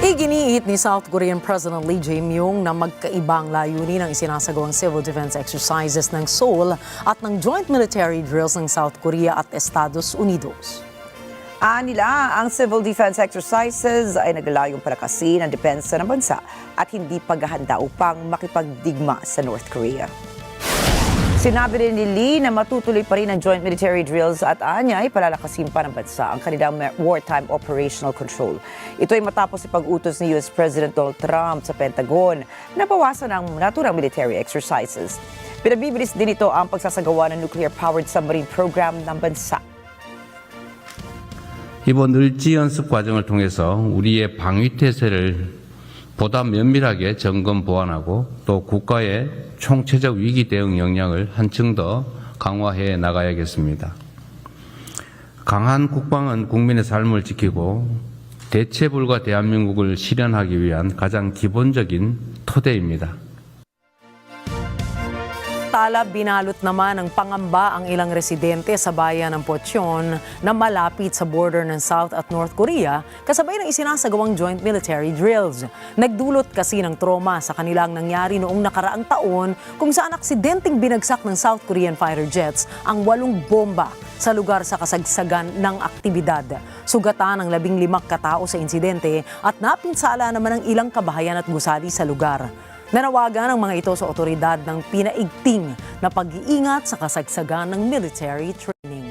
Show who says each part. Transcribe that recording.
Speaker 1: Iginiit ni South Korean President Lee Jae-myung na magkaibang layunin ang isinasagawang civil defense exercises ng Seoul at ng joint military drills ng South Korea at Estados Unidos.
Speaker 2: Nila, ang civil defense exercises ay naglalayong palakasin ang depensa ng bansa at hindi paghahanda upang makipagdigma sa North Korea. Sinabi rin ni Lee na matutuloy pa rin ang joint military drills at anya ay palalakasin pa ng bansa ang kanilang wartime operational control. Ito ay matapos ipag-utos ni US President Donald Trump sa Pentagon na bawasan ang naturang military exercises. Pinabibilis din ito ang pagsasagawa ng nuclear-powered submarine program ng bansa.
Speaker 3: 이번 을지 연습 과정을 통해서 우리의 방위태세를 보다 면밀하게 점검 보완하고 또 국가의 총체적 위기 대응 역량을 한층 더 강화해 나가야겠습니다. 강한 국방은 국민의 삶을 지키고 대체 불가 대한민국을 실현하기 위한 가장 기본적인 토대입니다.
Speaker 1: Tala binalot naman ng pangamba ang ilang residente sa bayan ng Pocheon na malapit sa border ng South at North Korea kasabay ng isinasagawang joint military drills. Nagdulot kasi ng trauma sa kanilang nangyari noong nakaraang taon kung saan aksidenteng binagsak ng South Korean fighter jets ang 8 bomba sa lugar sa kasagsagan ng aktibidad. Sugatan ng 15 katao sa insidente at napinsala naman ang ilang kabahayan at gusali sa lugar. Nanawagan ang mga ito sa otoridad ng pinaigting na pag-iingat sa kasagsagan ng military training.